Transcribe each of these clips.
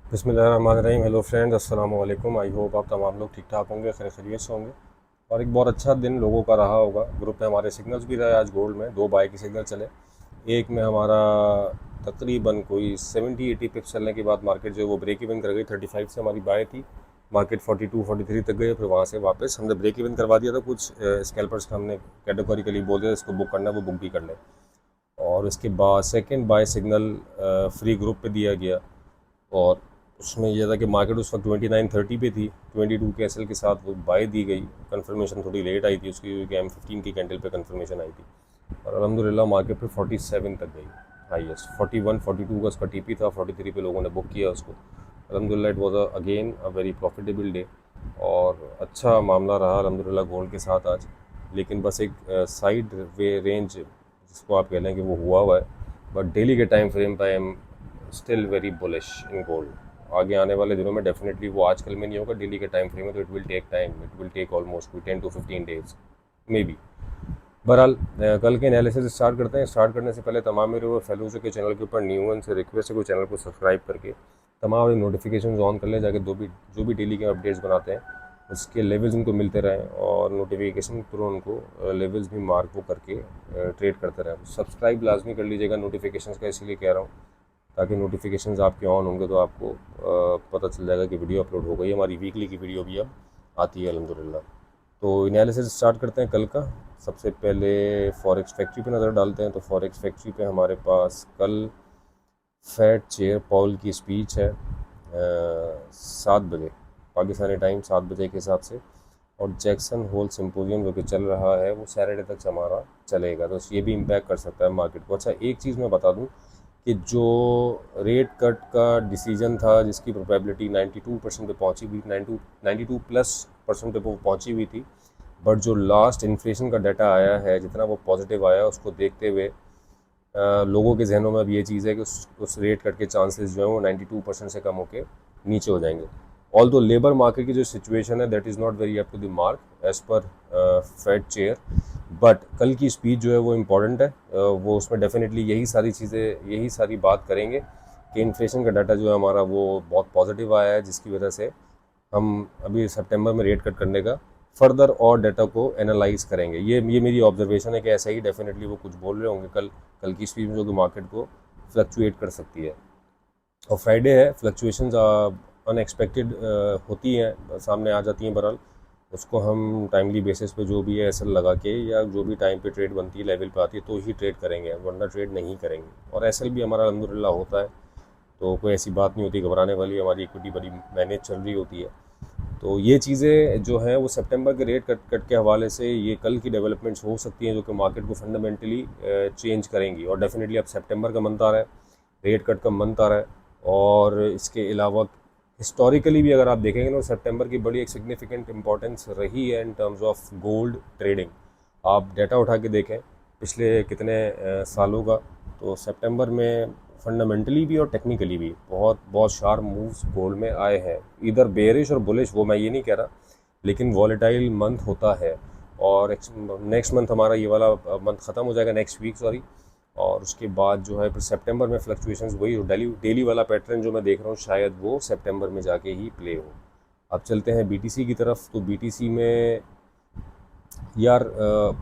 बिस्मिल्लाहिर्रहमानिर्रहीम। Hello friends, अस्सलाम वालेकुम। आई होप आप तमाम लोग ठीक ठाक होंगे, खैर खैरियत से होंगे और एक बहुत अच्छा दिन लोगों का रहा होगा। ग्रुप में हमारे सिग्नल्स भी रहे आज गोल्ड में, 2 बाय के सिग्नल चले। एक में हमारा तकरीबन कोई 70-80 पिप्स चलने के बाद मार्केट जो है वो ब्रेक इवन कर गई। 35 से हमारी बाय थी, मार्केट 42-43 तक गई। फिर वहाँ से वापस हमने ब्रेक इवन करवा दिया था। कुछ स्कैल्पर्स का हमने कैटेगोरिकली बोल दिया इसको बुक करना है, वो बुक भी कर लें। और उसके बाद second buy signal free group पे दिया गया और उसमें यह था कि मार्केट उस वक्त 2930 पे थी। 22 के एसएल के साथ वो बाय दी गई। कंफर्मेशन थोड़ी लेट आई थी उसकी, क्योंकि M15 की कैंडल पे कंफर्मेशन आई थी और अल्हम्दुलिल्लाह मार्केट पे 47 तक गई हाईएस्ट। 41-42 का उसका टीपी था, 43 पे लोगों ने बुक किया उसको। अल्हम्दुलिल्लाह it was again a very profitable day और अच्छा मामला रहा अल्हम्दुलिल्लाह गोल्ड के साथ आज। लेकिन बस एक साइड वे रेंज जिसको आप कह लें कि वो हुआ है, बट डेली के टाइम फ्रेम पे I am still very bullish in gold. आगे आने वाले दिनों में डेफिनेटली वो आजकल में नहीं होगा, डेली के टाइम फ्रेम में, तो it will take time, it will take almost 10 to 15 days maybe. बहरहाल कल के एनालिसिस स्टार्ट करते हैं। स्टार्ट करने से पहले तमाम मेरे वो फेलोज़ के चैनल के ऊपर न्यू वन से रिक्वेस्ट है कि चैनल को सब्सक्राइब करके तमाम नोटिफिकेशन ऑन कर लें, जाके जो भी डेली के अपडेट्स बनाते हैं उसके लेवल्स उनको मिलते रहें और नोटिफिकेशन थ्रू उनको लेवल्स भी मार्क वो करके ट्रेड करते रहें। सब्सक्राइब लाजमी कर लीजिएगा नोटिफिकेशंस का, इसीलिए कह रहा हूँ ताकि नोटिफिकेशंस आपके ऑन होंगे तो आपको पता चल जाएगा कि वीडियो अपलोड हो गई है। हमारी वीकली की वीडियो भी अब आती है अल्हम्दुलिल्लाह। तो एनालिसिस स्टार्ट करते हैं कल का। सबसे पहले फॉरेक्स फैक्ट्री पे नज़र डालते हैं। तो फॉरेक्स फैक्ट्री पे हमारे पास कल फेड चेयर पॉल की स्पीच है 7 बजे पाकिस्तानी टाइम, 7 बजे के हिसाब से। और जैक्सन होल सिम्पोजियम जो कि चल रहा है वो सैटरडे तक हमारा चलेगा, तो ये भी इम्पैक्ट कर सकता है मार्केट को। अच्छा, एक चीज़ मैं बता दूं कि जो रेट कट का डिसीजन था जिसकी प्रोबेबिलिटी 92% पे पहुंची हुई, 92+ % पे वो पहुंची हुई थी, बट जो लास्ट इन्फ्लेशन का डाटा आया है जितना वो पॉजिटिव आया उसको देखते हुए लोगों के जहनों में अब ये चीज़ है कि उस रेट कट के चांसेस जो है वो 92% से कम होके नीचे हो जाएंगे। ऑल दो लेबर मार्केट की जो सिचुएशन है that is not very up to the mark as per Fed chair, but कल की स्पीच जो है वो इम्पॉर्टेंट है। वो उसमें डेफिनेटली यही सारी बात करेंगे कि इन्फ्लेशन का डाटा जो है हमारा वो बहुत पॉजिटिव आया है, जिसकी वजह से हम अभी सितंबर में रेट कट करने का फर्दर और डाटा को एनालाइज करेंगे। ये मेरी ऑब्जर्वेशन है कि ऐसा ही डेफिनेटली वो कुछ बोल रहे होंगे कल की स्पीच में, जो कि मार्केट को फ्लक्चुएट कर सकती है। और फ्राइडे है, फ्लक्चुएशंस अनएक्सपेक्टेड होती हैं, सामने आ जाती हैं। बहरहाल उसको हम टाइमली बेसिस पे जो भी है एसएल लगा के या जो भी टाइम पे ट्रेड बनती है लेवल पे आती है तो ही ट्रेड करेंगे, वरना ट्रेड नहीं करेंगे। और एसएल भी हमारा अल्हम्दुलिल्लाह होता है, तो कोई ऐसी बात नहीं होती घबराने वाली। हमारी इक्विटी बड़ी मैनेज चल रही होती है। तो ये चीज़ें जो हैं वो सितंबर के रेट कट के हवाले से ये कल की डेवलपमेंट्स हो सकती हैं जो कि मार्केट को फंडामेंटली चेंज करेंगी। और डेफिनेटली अब सितंबर का मंथ आ रहा है, रेट कट का मंथ आ रहा है। और इसके अलावा हिस्टोरिकली भी अगर आप देखेंगे ना, सितंबर की बड़ी एक सिग्निफिकेंट इंपॉर्टेंस रही है in terms of gold trading. आप डाटा उठा के देखें पिछले कितने सालों का, तो सितंबर में फंडामेंटली भी और टेक्निकली भी बहुत बहुत शार्प मूव्स गोल्ड में आए हैं। इधर बेरिश और बुलिश वो मैं ये नहीं कह रहा, लेकिन वॉलेटाइल मंथ होता है। और नेक्स्ट मंथ हमारा ये वाला मंथ ख़त्म हो जाएगा, नेक्स्ट वीक सॉरी। और उसके बाद जो है फिर सितंबर में फ्लक्चुएशंस वही डेली वाला पैटर्न जो मैं देख रहा हूँ शायद वो सितंबर में जाके ही प्ले हो। अब चलते हैं बीटीसी की तरफ। तो बीटीसी में यार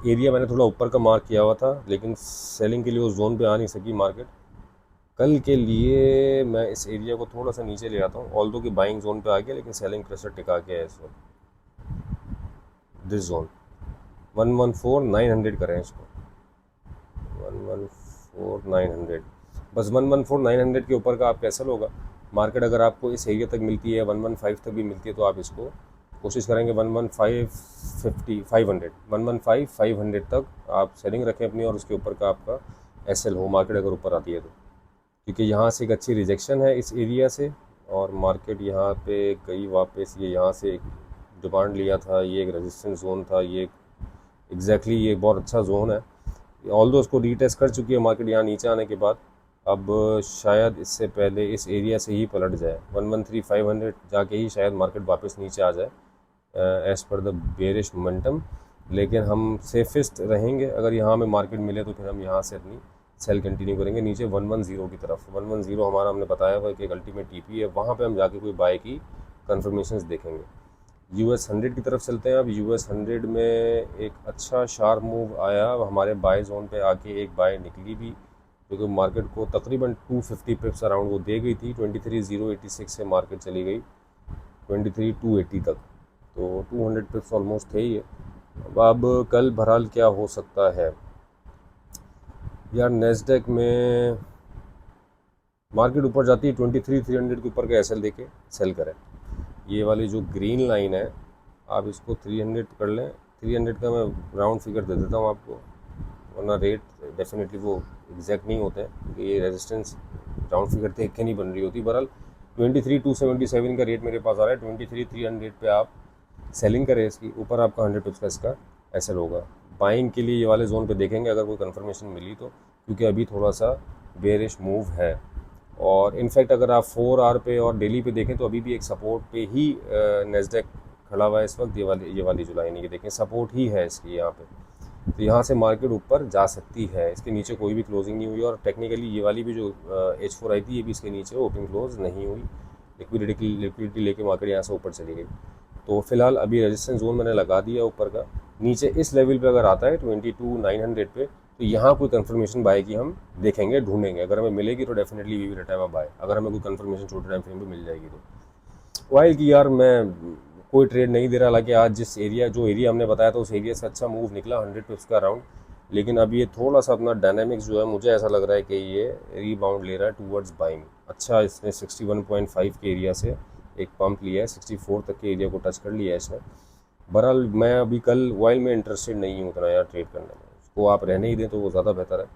एरिया मैंने थोड़ा ऊपर का मार्क किया हुआ था, लेकिन सेलिंग के लिए उस जोन पे आ नहीं सकी मार्केट। कल के लिए मैं इस एरिया को थोड़ा सा नीचे ले आता हूँ, ऑल्दो कि बाइंग जोन पे आ गया, लेकिन सेलिंग प्रेशर टिका के है इस वक्त। दिस जोन 114,900 करें इसको, 114,900, बस 114,900 के ऊपर का आप कैसा होगा मार्केट। अगर आपको इस एरिया तक मिलती है, 115 तक भी मिलती है, तो आप इसको कोशिश करेंगे 11550 500 115,500 तक आप सेलिंग रखें अपनी, और उसके ऊपर का आपका एसएल हो मार्केट अगर ऊपर आती है तो। क्योंकि यहाँ से एक अच्छी रिजेक्शन है इस एरिया से, और मार्केट यहाँ पे गई वापस। ये यहाँ से एक डिमांड लिया था, ये एक रेजिस्टेंस जोन था, ये एग्जैक्टली ये बहुत अच्छा जोन है। ऑल्दो उसको रीटेस्ट कर चुकी है मार्केट यहाँ नीचे आने के बाद। अब शायद इससे पहले इस एरिया से ही पलट जाए, 113,500 जाके ही शायद मार्केट वापस नीचे आ जाए as per the bearish momentum. लेकिन हम सेफेस्ट रहेंगे, अगर यहाँ में मार्केट मिले तो फिर हम यहाँ से अपनी सेल कंटिन्यू करेंगे नीचे 110 की तरफ। 110 हमारा हमने बताया हुआ कि एक अल्टीमेट टीपी है, वहाँ पे हम जाके कोई बाय की कन्फर्मेशंस देखेंगे। US 100 की तरफ चलते हैं। अब US 100 में एक अच्छा शार्प मूव आया, हमारे बाय जोन पे आके एक बाय निकली भी, क्योंकि मार्केट को तकरीबन 250 पिप्स अराउंड वो दे गई थी। 23,086 से मार्केट चली गई 23,280 तक, तो 200 पिप्स ऑलमोस्ट थे ही। अब कल बहरहाल क्या हो सकता है यार, नेस्डेक में मार्केट ऊपर जाती है 23,300 के ऊपर का एसएल देके सेल करें। ये वाली जो ग्रीन लाइन है आप इसको 300 कर लें। 300 का मैं राउंड फिगर दे देता हूँ आपको, वरना रेट डेफिनेटली वो एग्जैक्ट नहीं होते हैं, क्योंकि ये रेजिस्टेंस राउंड फिगर देख के नहीं बन रही होती। बहरहाल 23,277 का रेट मेरे पास आ रहा है। 23,300 पे आप सेलिंग करें, इसकी ऊपर आपका 100 पिप्स का इसका एसएल होगा। बाइंग के लिए ये वाले जोन पे देखेंगे अगर कोई कंफर्मेशन मिली तो, क्योंकि अभी थोड़ा सा बेरिश मूव है। और इनफैक्ट अगर आप 4 आवर पे और डेली पे देखें तो अभी भी एक सपोर्ट पे ही नेस्डेक खड़ा हुआ है इस वक्त। ये वाली जो लाइन है देखें, सपोर्ट ही है इसकी यहाँ पे, तो यहाँ से मार्केट ऊपर जा सकती है। इसके नीचे कोई भी क्लोजिंग नहीं हुई, और टेक्निकली ये वाली भी जो H4 आई थी ये भी इसके नीचे ओपन क्लोज नहीं हुई। लिक्विडिटी लेके मार्केट यहाँ से ऊपर चली गई। तो फिलहाल अभी रेजिस्टेंस जोन मैंने लगा दिया ऊपर का। नीचे इस लेवल पे अगर आता है 22,900 पे, तो यहाँ कोई कंफर्मेशन बाय की हम देखेंगे, ढूंढेंगे। अगर हमें मिलेगी तो definitely we will time buy, अगर हमें कोई कंफर्मेशन छोटे टाइम फ्रेम पे मिल जाएगी तो। वाइल की यार मैं कोई ट्रेड नहीं दे रहा, हालांकि आज जो एरिया हमने बताया था उस एरिया से अच्छा मूव निकला 100 पिप्स का राउंड, लेकिन अब ये थोड़ा सा अपना डायनामिक्स जो है मुझे ऐसा लग रहा है कि ये रीबाउंड ले रहा है टूवर्ड्स बाइंग। अच्छा, इसने 61.5 के एरिया से एक पंप लिया है, 64 तक के एरिया को टच कर लिया है इसने। बहरहाल मैं अभी कल ऑयल में इंटरेस्टेड नहीं हूँ उतना यार ट्रेड करने में, उसको आप रहने ही दें तो वो ज़्यादा बेहतर है।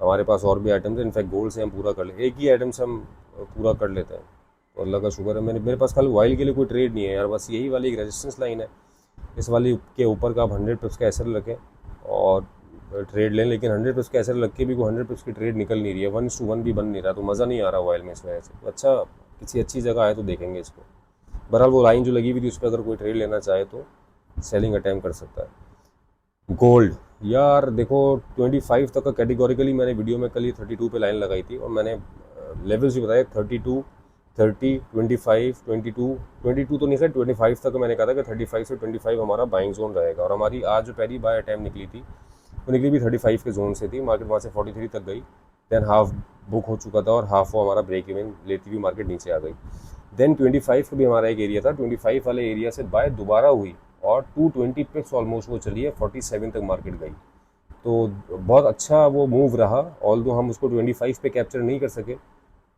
हमारे पास और भी आइटम्स हैं, इनफैक्ट गोल्ड से हम पूरा कर ले, एक ही आइटम से हम पूरा कर लेते हैं, तो अल्लाह का शुक्र है। मेरे पास कल ऑयल के लिए कोई ट्रेड नहीं है यार, बस यही वाली एक रेजिस्टेंस लाइन है, इस वाली के ऊपर का आप 100 पिप्स का एसएल रखें और ट्रेड लें। लेकिन 100 पिप्स का एसएल रख के भी कोई 100 पिप्स की ट्रेड निकल नहीं रही है, 1:1 भी बन नहीं रहा, तो मज़ा नहीं आ रहा ऑयल में इस वजह से। तो अच्छा, किसी अच्छी जगह आए तो देखेंगे इसको। बहरहाल वो लाइन जो लगी हुई थी उस पर अगर कोई ट्रेड लेना चाहे तो सेलिंग अटैम्प्ट कर सकता है। गोल्ड यार देखो 25 तक का कैटेगोरिकली मैंने वीडियो में कल ही 32 पे लाइन लगाई थी, और मैंने लेवल्स भी बताया 32, 30, 25, 22 तो नहीं सर 25 तक मैंने कहा था कि 35 से 25 हमारा बाइंग जोन रहेगा। और हमारी आज जो पहली बाय अटैम्प्ट निकली थी वो निकली भी 35 के जोन से थी। मार्केट वहाँ से 43 तक गई, देन हाफ बुक हो चुका था और हाफ वो हमारा ब्रेक इवन लेती हुई मार्केट नीचे आ गई। देन 25 का भी हमारा एक एरिया था, 25 वाले एरिया से बाय दोबारा हुई और 220 पिप्स ऑलमोस्ट वो चली है, 47 तक मार्केट गई। तो बहुत अच्छा वो मूव रहा, ऑल्दो हम उसको 25 पे कैप्चर नहीं कर सके,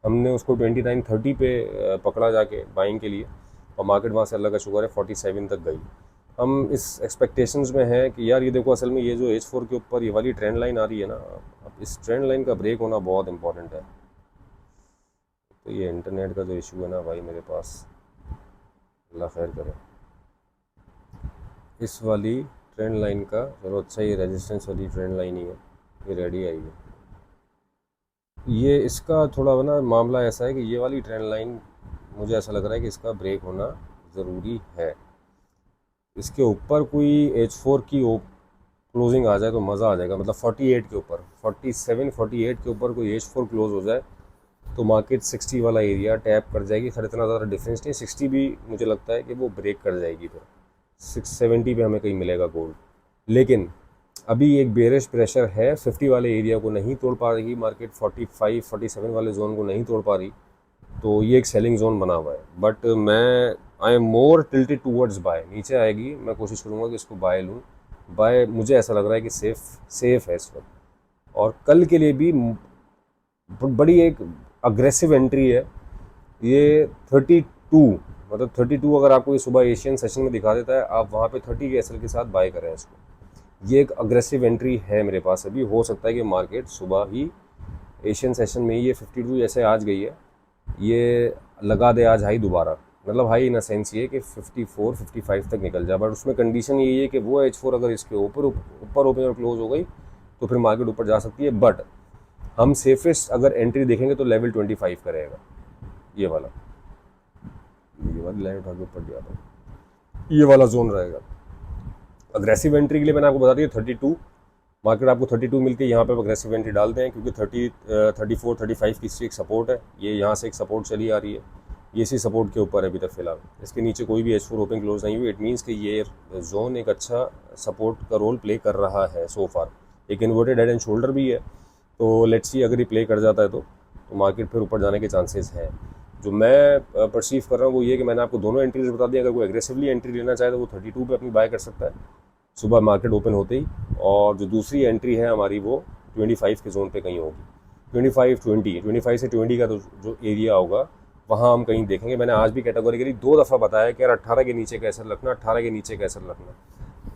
हमने उसको 29-30 पे पकड़ा जाके बाइंग के लिए, और मार्केट वहाँ से अल्लाह का शुक्र है 47 तक गई। हम इस एक्सपेक्टेशंस में हैं कि यार ये देखो असल में ये जो H4 के ऊपर ये वाली ट्रेंड लाइन आ रही है ना, अब इस ट्रेंड लाइन का ब्रेक होना बहुत इंपॉर्टेंट है। तो ये इंटरनेट का जो इशू है ना भाई मेरे पास, अल्लाह खैर करे। इस वाली ट्रेंड लाइन का चलो अच्छा, ये रेजिस्टेंस वाली ट्रेंड लाइन ही है, ये रेडी आई है। ये इसका थोड़ा ना मामला ऐसा है कि ये वाली ट्रेंड लाइन मुझे ऐसा लग रहा है कि इसका ब्रेक होना ज़रूरी है। इसके ऊपर कोई H4 की क्लोजिंग आ जाए तो मज़ा आ जाएगा, मतलब 48 के ऊपर 47, 48 के ऊपर कोई H4 क्लोज हो जाए तो मार्केट 60 वाला एरिया टैप कर जाएगी। खैर इतना ज़्यादा डिफरेंस नहीं, 60 भी मुझे लगता है कि वो ब्रेक कर जाएगी, फिर 670 पे हमें कहीं मिलेगा गोल्ड। लेकिन अभी एक बेरिश प्रेशर है, 50 वाले एरिया को नहीं तोड़ पा रही मार्केट, 45, 47 वाले जोन को नहीं तोड़ पा रही, तो ये एक सेलिंग जोन बना हुआ है। बट मैं I am more tilted towards buy, नीचे आएगी मैं कोशिश करूँगा कि इसको बाय लूँ। बाय मुझे ऐसा लग रहा है कि सेफ है इस वक्त, और कल के लिए भी बड़ी एक अग्रेसिव एंट्री है ये 32, मतलब 32 अगर आपको ये सुबह एशियन सेशन में दिखा देता है, आप वहाँ पे 30 के एसएल के साथ बाय करें इसको। ये एक अग्रेसिव एंट्री है मेरे पास अभी। हो सकता है कि मार्केट सुबह ही एशियन सेशन में ही ये 52 जैसे आज गई है ये लगा दे आज हाई दोबारा, मतलब हाई इन सेंस ये कि 54, 55 तक निकल जाए। बट उसमें कंडीशन यही है कि वो H4 अगर इसके ऊपर ओपन और क्लोज हो गई तो फिर मार्केट ऊपर जा सकती है। बट हम सेफेस्ट अगर एंट्री देखेंगे तो लेवल 25 का रहेगा, ये वाली लाइन उठा के ऊपर दिया था, ये वाला जोन रहेगा। अग्रेसिव एंट्री के लिए मैंने आपको बता दिया 32, मार्केट आपको 32 मिलती है, यहाँ पे आप अग्रेसिव एंट्री डालते हैं क्योंकि 34 35 की एक सपोर्ट है, ये यहाँ से एक सपोर्ट चली आ रही है, ये इसी सपोर्ट के ऊपर है अभी तक फिलहाल, इसके नीचे कोई भी H4 ओपन क्लोज नहीं हुई। इट मीन्स कि ये जोन एक अच्छा सपोर्ट का रोल प्ले कर रहा है सो फार। एक इन्वर्टेड हेड एंड शोल्डर भी है, तो लेट्स सी अगर ये प्ले कर जाता है तो मार्केट फिर ऊपर जाने के चांसेस हैं। जो मैं परसीव कर रहा हूँ वो ये कि मैंने आपको दोनों एंट्रीज बता दी। अगर कोई एग्रेसिवली एंट्री लेना चाहे तो वो 32 पे अपनी बाय कर सकता है सुबह मार्केट ओपन होते ही, और जो दूसरी एंट्री है हमारी वो 25 के जोन पे कहीं होगी। 25 से 20 का तो जो एरिया होगा वहाँ हम कहीं देखेंगे। मैंने आज भी कैटेगोरिकली 2 दफ़ा बताया कि यार 18 के नीचे कैसे रखना, 18 के नीचे कैसे रखना।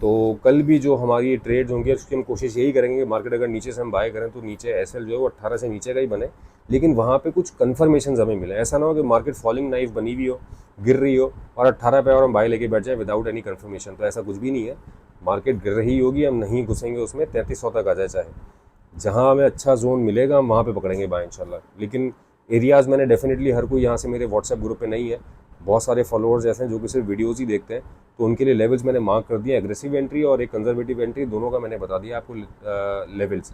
तो कल भी जो हमारी ट्रेड्स होंगे उसकी हम कोशिश यही करेंगे कि मार्केट अगर नीचे से हम बाय करें तो नीचे एसएल जो है वो 18 से नीचे का ही बने, लेकिन वहाँ पे कुछ कन्फर्मेशन हमें मिले। ऐसा ना हो कि मार्केट फॉलिंग नाइफ बनी हुई हो, गिर रही हो और 18 पे और हम बाय लेके बैठ जाए विदाउट एनी कन्फर्मेशन। तो ऐसा कुछ भी नहीं है, मार्केट गिर रही होगी, हम नहीं घुसेंगे उसमें, 3300 तक आ जाए चाहे, जहाँ हमें अच्छा जोन मिलेगा हम वहाँ पे पकड़ेंगे बाय इंशाल्लाह। लेकिन एरियाज़ मैंने डेफिनेटली हर कोई यहाँ से मेरे व्हाट्सएप ग्रुप पे नहीं है, बहुत सारे फॉलोअर्स ऐसे हैं जो कि सिर्फ वीडियोज़ ही देखते हैं, तो उनके लिए लेवल्स मैंने मार्क कर दिए। एग्रेसिव एंट्री और एक कंजर्वेटिव एंट्री दोनों का मैंने बता दिया आपको लेवल्स।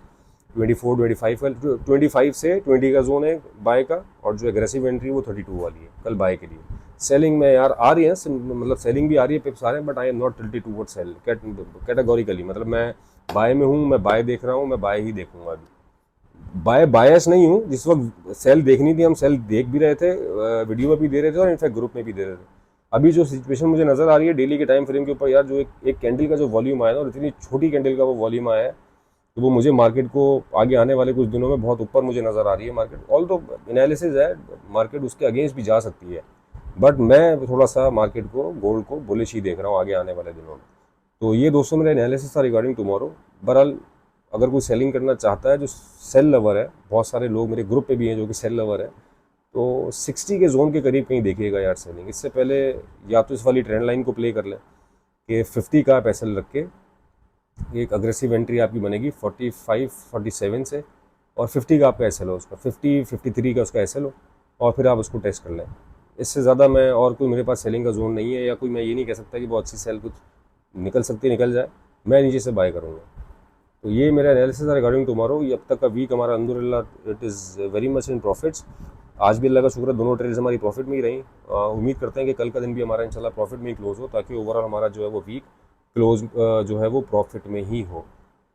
25 से 20 का जोन है बाय का, और जो एग्रेसिव एंट्री वो 32 वाली है कल बाय के लिए। सेलिंग में यार आ रही है, मतलब सेलिंग भी आ रही है, पिप्स आ रहे हैं, but I am not tilted toward sell categorically. मतलब मैं बाय में हूँ, मैं बाय देख रहा हूँ, मैं बाय ही देखूंगा अभी। बायस नहीं हूँ, जिस वक्त सेल देखनी थी हम सेल देख भी रहे थे, वीडियो में भी दे रहे थे और इनफैक्ट ग्रुप में भी दे रहे थे। अभी जो सिचुएशन मुझे नज़र आ रही है डेली के टाइम फ्रेम के ऊपर यार, जो एक कैंडल का जो वॉल्यूम आया ना, और इतनी छोटी कैंडल का वो वॉल्यूम आया है, तो वो मुझे मार्केट को आगे आने वाले कुछ दिनों में बहुत ऊपर मुझे नज़र आ रही है मार्केट। ऑल तो एनालिसिस है, मार्केट उसके अगेंस्ट भी जा सकती है, बट मैं थोड़ा सा मार्केट को, गोल्ड को बुलिश ही देख रहा हूँ आगे आने वाले दिनों में। तो ये दोस्तों मेरा एनालिसिस था रिगार्डिंग टुमारो। बहरहाल अगर कोई सेलिंग करना चाहता है, जो सेल लवर है, बहुत सारे लोग मेरे ग्रुप पे भी हैं जो कि सेल लवर है, तो 60 के जोन के करीब कहीं देखिएगा यार सेलिंग। इससे पहले या तो इस वाली ट्रेंड लाइन को प्ले कर लें कि 50 का आप एसएल रख के एक अग्रेसिव एंट्री आपकी बनेगी 45-47 से, और 50 का आपका एसएल हो, उसका 50-53 का उसका एसएल हो, और फिर आप उसको टेस्ट कर लें। इससे ज़्यादा मैं और कोई मेरे पास सेलिंग का जोन नहीं है, या कोई मैं ये नहीं कह सकता कि बहुत अच्छी सेल कुछ निकल सकती निकल जाए, मैं नीचे से बाय करूँगा। तो ये मेरा एनालिसिस है रिगार्डिंग टुमारो। ये अब तक का वीक हमारा अल्हम्दुलिल्लाह it is very much in profits. आज भी अल्लाह का शुक्र है दोनों ट्रेड्स हमारी प्रॉफिट में ही रही। उम्मीद करते हैं कि कल का दिन भी हमारा इंशाल्लाह प्रॉफिट में ही क्लोज हो, ताकि ओवरऑल हमारा जो है वो वीक क्लोज जो है वो प्रॉफिट में ही हो।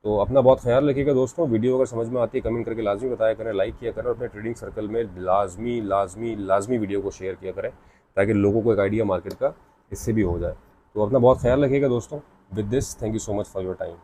तो अपना बहुत ख्याल रखिएगा दोस्तों। वीडियो अगर समझ में आती है कमेंट करके लाजमी बताया करें, लाइक किया करें, और अपने ट्रेडिंग सर्कल में लाजमी वीडियो को शेयर किया करें, ताकि लोगों को एक आइडिया मार्केट का इससे भी हो जाए। तो अपना बहुत ख्याल रखिएगा दोस्तों। With this thank you so much for your time.